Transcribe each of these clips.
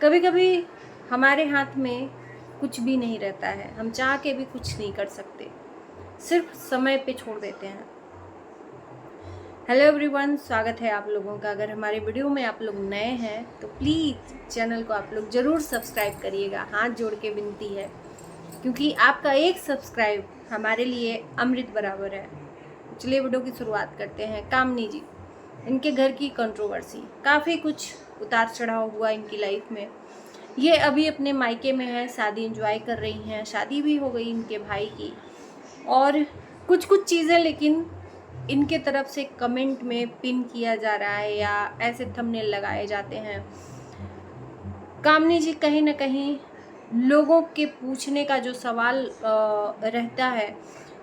कभी कभी हमारे हाथ में कुछ भी नहीं रहता है, हम चाह के भी कुछ नहीं कर सकते, सिर्फ समय पे छोड़ देते हैं। हेलो एवरीवन, स्वागत है आप लोगों का। अगर हमारे वीडियो में आप लोग नए हैं तो प्लीज़ चैनल को आप लोग ज़रूर सब्सक्राइब करिएगा। हाथ जोड़ के विनती है, क्योंकि आपका एक सब्सक्राइब हमारे लिए अमृत बराबर है। चलिए वीडियो की शुरुआत करते हैं। कामनी जी, इनके घर की कंट्रोवर्सी, काफ़ी कुछ उतार चढ़ाव हुआ इनकी लाइफ में। ये अभी अपने मायके में है, शादी एंजॉय कर रही हैं, शादी भी हो गई इनके भाई की। और कुछ कुछ चीज़ें लेकिन इनके तरफ से कमेंट में पिन किया जा रहा है या ऐसे थंबनेल लगाए जाते हैं। कामनी जी कहीं ना कहीं लोगों के पूछने का जो सवाल रहता है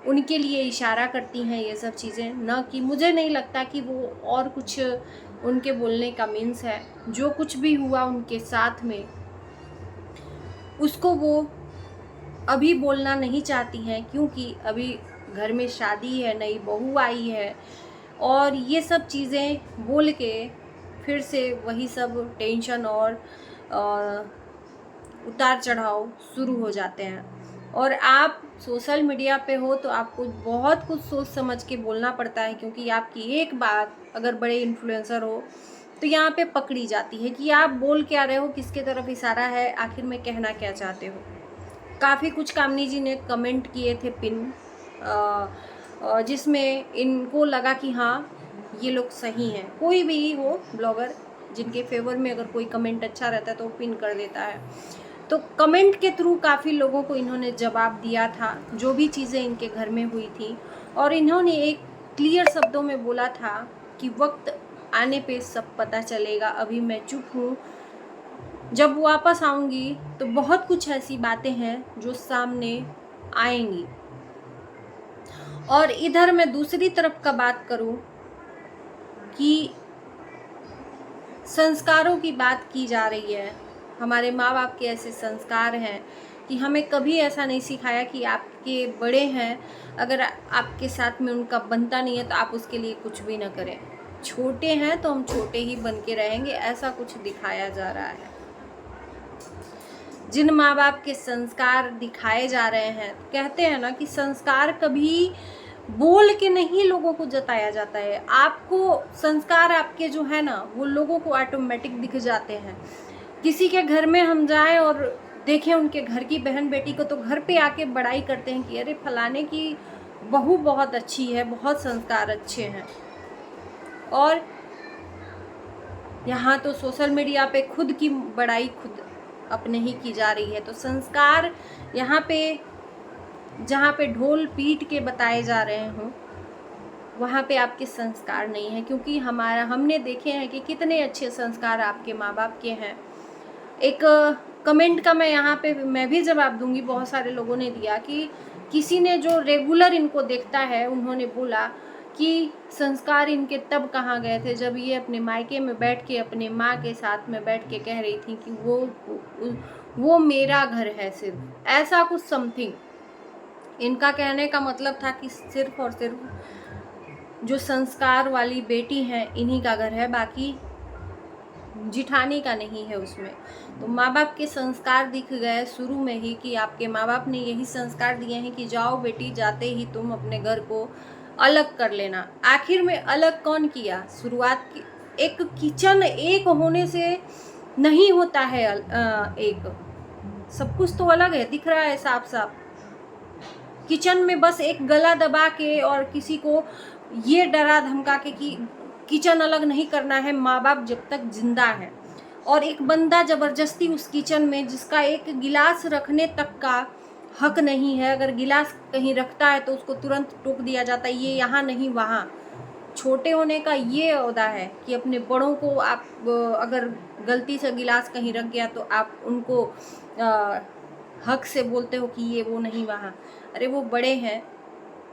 उनके लिए इशारा करती हैं ये सब चीज़ें, न कि मुझे नहीं लगता कि वो और कुछ उनके बोलने का मीन्स है। जो कुछ भी हुआ उनके साथ में उसको वो अभी बोलना नहीं चाहती हैं, क्योंकि अभी घर में शादी है, नई बहू आई है और ये सब चीज़ें बोल के फिर से वही सब टेंशन और उतार चढ़ाव शुरू हो जाते हैं। और आप सोशल मीडिया पे हो तो आपको बहुत कुछ सोच समझ के बोलना पड़ता है, क्योंकि आपकी एक बात अगर बड़े इन्फ्लुएंसर हो तो यहाँ पे पकड़ी जाती है कि आप बोल क्या रहे हो, किसके तरफ इशारा है, आखिर में कहना क्या चाहते हो। काफ़ी कुछ कामनी जी ने कमेंट किए थे पिन, जिसमें इनको लगा कि हाँ ये लोग सही हैं। कोई भी हो ब्लॉगर जिनके फेवर में अगर कोई कमेंट अच्छा रहता है तो वो पिन कर देता है। तो कमेंट के थ्रू काफ़ी लोगों को इन्होंने जवाब दिया था, जो भी चीज़ें इनके घर में हुई थी। और इन्होंने एक क्लियर शब्दों में बोला था कि वक्त आने पे सब पता चलेगा, अभी मैं चुप हूँ, जब वापस आऊँगी तो बहुत कुछ ऐसी बातें हैं जो सामने आएंगी। और इधर मैं दूसरी तरफ का बात करूँ कि संस्कारों की बात की जा रही है। हमारे माँ बाप के ऐसे संस्कार हैं कि हमें कभी ऐसा नहीं सिखाया कि आपके बड़े हैं, अगर आपके साथ में उनका बनता नहीं है तो आप उसके लिए कुछ भी ना करें। छोटे हैं तो हम छोटे ही बन के रहेंगे, ऐसा कुछ दिखाया जा रहा है। जिन माँ बाप के संस्कार दिखाए जा रहे हैं, कहते हैं ना कि संस्कार कभी बोल के नहीं लोगों को जताया जाता है। आपको संस्कार आपके जो है ना वो लोगों को ऑटोमेटिक दिख जाते हैं। किसी के घर में हम जाएं और देखें उनके घर की बहन बेटी को, तो घर पे आके बड़ाई करते हैं कि अरे फलाने की बहू बहुत अच्छी है, बहुत संस्कार अच्छे हैं। और यहाँ तो सोशल मीडिया पे खुद की बड़ाई खुद अपने ही की जा रही है। तो संस्कार यहाँ पे जहाँ पे ढोल पीट के बताए जा रहे हों वहाँ पे आपके संस्कार नहीं है, क्योंकि हमने देखे हैं कि कितने अच्छे संस्कार आपके माँ बाप के हैं। एक कमेंट का मैं यहाँ पे मैं भी जवाब दूंगी। बहुत सारे लोगों ने दिया कि किसी ने जो रेगुलर इनको देखता है उन्होंने बोला कि संस्कार इनके तब कहाँ गए थे जब ये अपने मायके में बैठ के अपने माँ के साथ में बैठ के कह रही थी कि वो मेरा घर है। सिर्फ ऐसा कुछ समथिंग इनका कहने का मतलब था कि सिर्फ और सिर्फ जो संस्कार वाली बेटी है इन्हीं का घर है, बाकी जिठानी का नहीं है उसमें। तो माँ बाप के संस्कार दिख गए शुरू में ही कि आपके माँ बाप ने यही संस्कार दिए हैं कि जाओ बेटी, जाते ही तुम अपने घर को अलग कर लेना। आखिर में अलग कौन किया? शुरुआत की एक किचन एक होने से नहीं होता है। एक सब कुछ तो अलग है, दिख रहा है साफ साफ। किचन में बस एक गला दबा के और किसी को ये डरा धमका के कि किचन अलग नहीं करना है माँ बाप जब तक जिंदा है, और एक बंदा जबरदस्ती उस किचन में जिसका एक गिलास रखने तक का हक नहीं है, अगर गिलास कहीं रखता है तो उसको तुरंत टोक दिया जाता है, ये यहाँ नहीं वहाँ। छोटे होने का ये ओहदा है कि अपने बड़ों को आप अगर गलती से गिलास कहीं रख गया तो आप उनको हक से बोलते हो कि ये वो नहीं वहाँ। अरे वो बड़े हैं,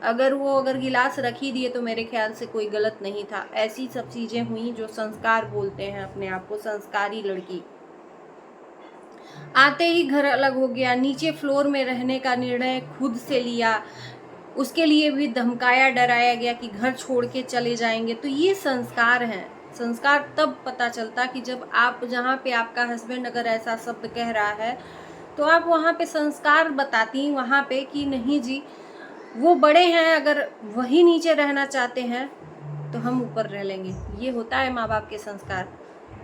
अगर गिलास रख ही दिए तो मेरे ख्याल से कोई गलत नहीं था। ऐसी सब चीज़ें हुई जो संस्कार बोलते हैं अपने आप को, संस्कारी लड़की। आते ही घर अलग हो गया, नीचे फ्लोर में रहने का निर्णय खुद से लिया, उसके लिए भी धमकाया डराया गया कि घर छोड़ के चले जाएंगे। तो ये संस्कार हैं। संस्कार तब पता चलता कि जब आप जहाँ पे आपका हस्बैंड अगर ऐसा शब्द कह रहा है तो आप वहाँ पे संस्कार बताती वहाँ पे कि नहीं जी, वो बड़े हैं, अगर वही नीचे रहना चाहते हैं तो हम ऊपर रह लेंगे। ये होता है माँ बाप के संस्कार।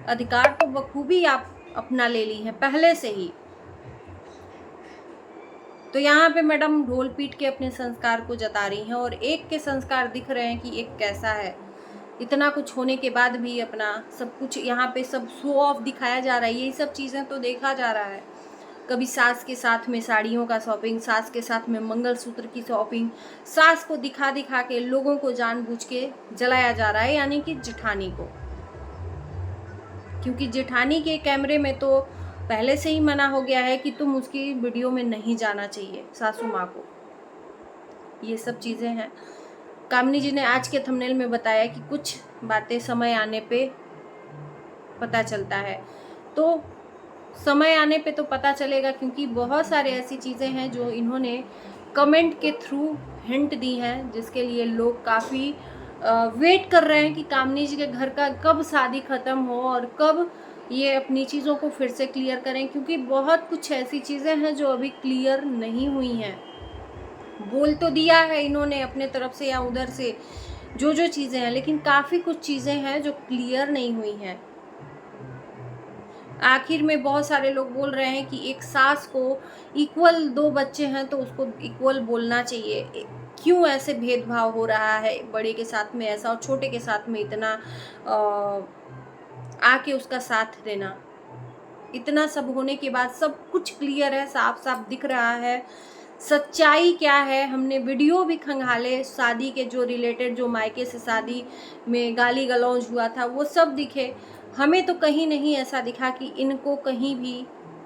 अधिकार तो बखूबी आप अपना ले ली हैं पहले से ही। तो यहाँ पे मैडम ढोल पीट के अपने संस्कार को जता रही हैं और एक के संस्कार दिख रहे हैं कि एक कैसा है। इतना कुछ होने के बाद भी अपना सब कुछ यहाँ पे सब शो ऑफ दिखाया जा रहा है। यही सब चीज़ें तो देखा जा रहा है। कभी सास के साथ में साड़ियों का शॉपिंग, सास के साथ में मंगलसूत्र की शॉपिंग, सास को दिखा दिखा के लोगों को जानबूझ के जलाया जा रहा है, यानी कि जेठानी को। क्योंकि जेठानी के कैमरे में तो पहले से ही मना हो गया है कि तुम उसकी वीडियो में नहीं जाना चाहिए, सासू माँ को। ये सब चीज़ें हैं। कामनी जी ने आज के थंबनेल में बताया कि कुछ बातें समय आने पे पता चलता है, तो समय आने पे तो पता चलेगा, क्योंकि बहुत सारे ऐसी चीज़ें हैं जो इन्होंने कमेंट के थ्रू हिंट दी हैं, जिसके लिए लोग काफ़ी वेट कर रहे हैं कि कामनी जी के घर का कब शादी ख़त्म हो और कब ये अपनी चीज़ों को फिर से क्लियर करें, क्योंकि बहुत कुछ ऐसी चीज़ें हैं जो अभी क्लियर नहीं हुई हैं। बोल तो दिया है इन्होंने अपने तरफ से या उधर से जो जो चीज़ें हैं, लेकिन काफ़ी कुछ चीज़ें हैं जो क्लियर नहीं हुई हैं। आखिर में बहुत सारे लोग बोल रहे हैं कि एक सास को इक्वल 2 बच्चे हैं तो उसको इक्वल बोलना चाहिए। क्यों ऐसे भेदभाव हो रहा है, बड़े के साथ में ऐसा और छोटे के साथ में इतना आके उसका साथ देना। इतना सब होने के बाद सब कुछ क्लियर है, साफ साफ दिख रहा है सच्चाई क्या है। हमने वीडियो भी खंगाले शादी के जो रिलेटेड, जो मायके से शादी में गाली गलौज हुआ था, वो सब दिखे। हमें तो कहीं नहीं ऐसा दिखा कि इनको कहीं भी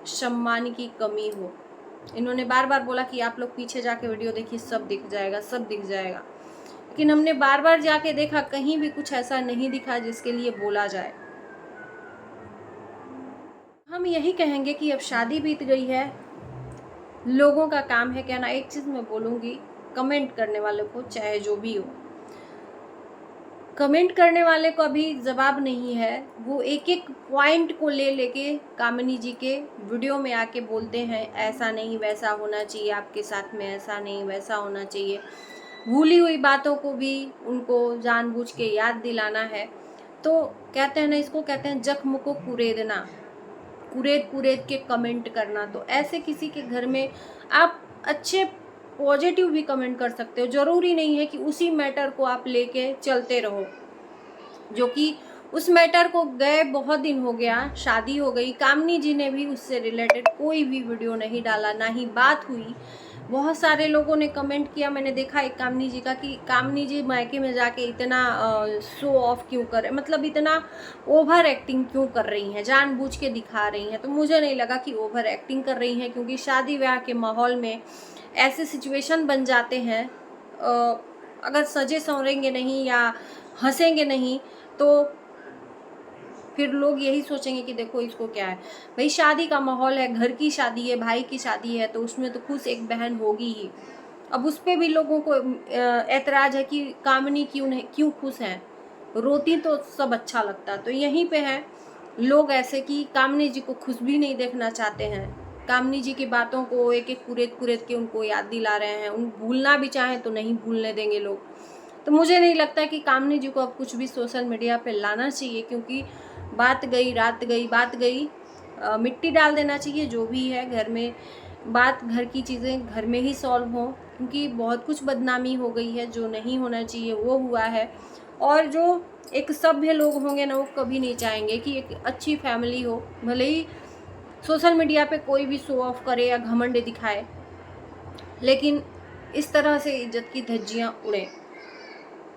सम्मान की कमी हो। इन्होंने बार बार बोला कि आप लोग पीछे जाके वीडियो देखिए, सब दिख जाएगा, सब दिख जाएगा। लेकिन हमने बार बार जाके देखा, कहीं भी कुछ ऐसा नहीं दिखा जिसके लिए बोला जाए। हम यही कहेंगे कि अब शादी बीत गई है, लोगों का काम है कहना। एक चीज़ मैं बोलूँगी, कमेंट करने वाले को, चाहे जो भी हो, कमेंट करने वाले को अभी जवाब नहीं है। वो एक एक पॉइंट को ले लेके कामिनी जी के वीडियो में आके बोलते हैं ऐसा नहीं वैसा होना चाहिए, आपके साथ में ऐसा नहीं वैसा होना चाहिए। भूली हुई बातों को भी उनको जानबूझ के याद दिलाना है। तो कहते हैं ना, इसको कहते हैं जख्म को कुरेदना, कुरेद कुरेद के कमेंट करना। तो ऐसे किसी के घर में आप अच्छे पॉजिटिव भी कमेंट कर सकते हो। ज़रूरी नहीं है कि उसी मैटर को आप लेके चलते रहो, जो कि उस मैटर को गए बहुत दिन हो गया, शादी हो गई, कामनी जी ने भी उससे रिलेटेड कोई भी वीडियो नहीं डाला, ना ही बात हुई। बहुत सारे लोगों ने कमेंट किया, मैंने देखा एक कामनी जी का, कि कामनी जी मायके में जाके इतना शो ऑफ क्यों कर, मतलब इतना ओवर एक्टिंग क्यों कर रही हैं, जानबूझ के दिखा रही हैं। तो मुझे नहीं लगा कि ओवर एक्टिंग कर रही हैं, क्योंकि शादी ब्याह के माहौल में ऐसे सिचुएशन बन जाते हैं, अगर सजे संवरेंगे नहीं या हंसेंगे नहीं तो फिर लोग यही सोचेंगे कि देखो इसको क्या है। भाई शादी का माहौल है, घर की शादी है, भाई की शादी है, तो उसमें तो खुश एक बहन होगी ही। अब उस पर भी लोगों को ऐतराज़ है कि कामनी क्यों खुश हैं, रोती तो सब अच्छा लगता। तो यहीं पे है लोग ऐसे कि कामनी जी को खुश भी नहीं देखना चाहते हैं, कामनी जी की बातों को एक एक कुरेद कुरेद के उनको याद दिला रहे हैं। उन भूलना भी चाहें तो नहीं भूलने देंगे लोग। तो मुझे नहीं लगता कि कामनी जी को अब कुछ भी सोशल मीडिया पे लाना चाहिए, क्योंकि बात गई रात गई, बात गई, मिट्टी डाल देना चाहिए। जो भी है घर में बात, घर की चीज़ें घर में ही सॉल्व हों, क्योंकि बहुत कुछ बदनामी हो गई है, जो नहीं होना चाहिए वो हुआ है। और जो एक सभ्य लोग होंगे ना, वो कभी नहीं चाहेंगे कि एक अच्छी फैमिली हो, भले ही सोशल मीडिया पे कोई भी शो ऑफ करे या घमंड दिखाए, लेकिन इस तरह से इज्जत की धज्जियाँ उड़ें।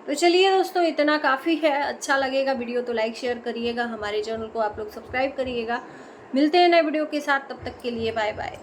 तो चलिए दोस्तों, इतना काफ़ी है। अच्छा लगेगा वीडियो तो लाइक शेयर करिएगा, हमारे चैनल को आप लोग सब्सक्राइब करिएगा। मिलते हैं नए वीडियो के साथ, तब तक के लिए बाय बाय।